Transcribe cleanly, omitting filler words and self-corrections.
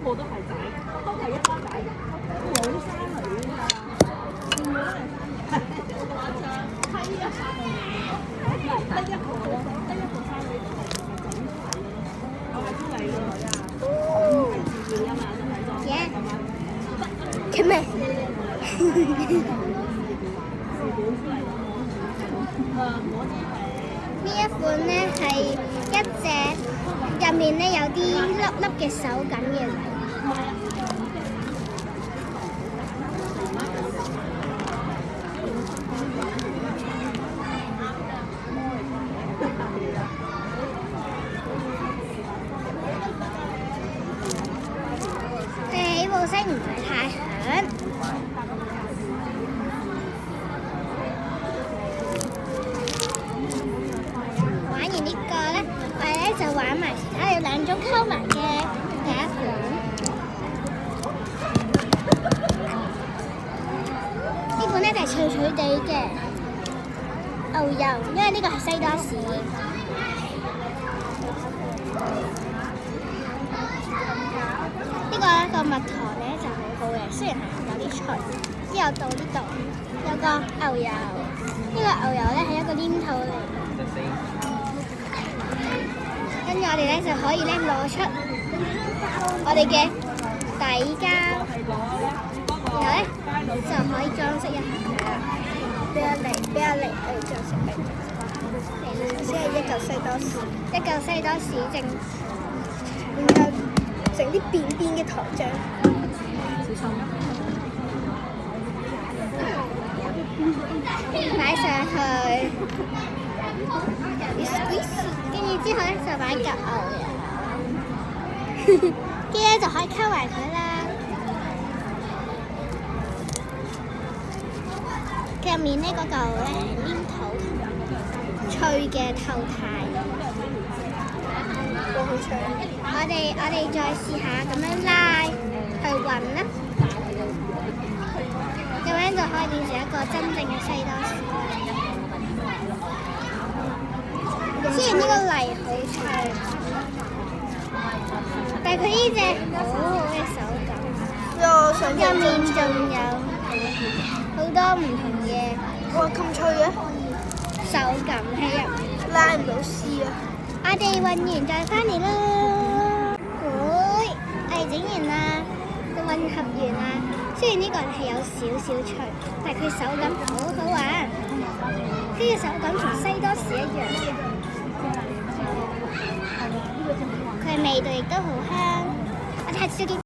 個都係仔，都係一班仔，冇生女㗎，見到係係啊，得一個咯，得一個生女就係仔大嘅咯，我係都係個女啊，係自願㗎嘛，都睇咗係嘛？做咩？呢一款咧係一隻入面咧有啲粒粒嘅手感嘅嚟。起步聲唔係太響。玩完呢個咧，我哋咧就玩埋其他有兩種溝埋嘅第一款。呢款咧就係脆脆地嘅牛油，因為呢個係西多士。呢個蜜糖咧就好好嘅，雖然係有啲脆。之後到呢度有個牛油，呢個牛油咧係一個黏土嚟。跟住我哋咧就可以咧攞出我哋嘅底膠，然後咧就可以裝飾一下佢啦。比較嚟，我哋裝飾嚟。先係一嚿西多士，整，然後整啲扁扁嘅糖漿。擺上去。跟住之後咧就擺嚿牛油，跟住咧就可以溝埋佢啦。佢入面呢嗰嚿咧係黏土，脆嘅透太。好脆！我哋再試下咁樣拉去混啦，咁樣就可以變成一個真正嘅西多士。雖然呢個泥好脆，但係佢呢隻好好嘅手感，入面仲有好多唔同嘅哇咁脆嘅手感喺入面，拉唔到絲啊！我哋混完再翻嚟啦。我哋整完啦，混合完啦。雖然呢個係有少少脆，但係佢手感好好玩，呢個手感同西多士一樣。佢味道亦都好香，我哋下次再見。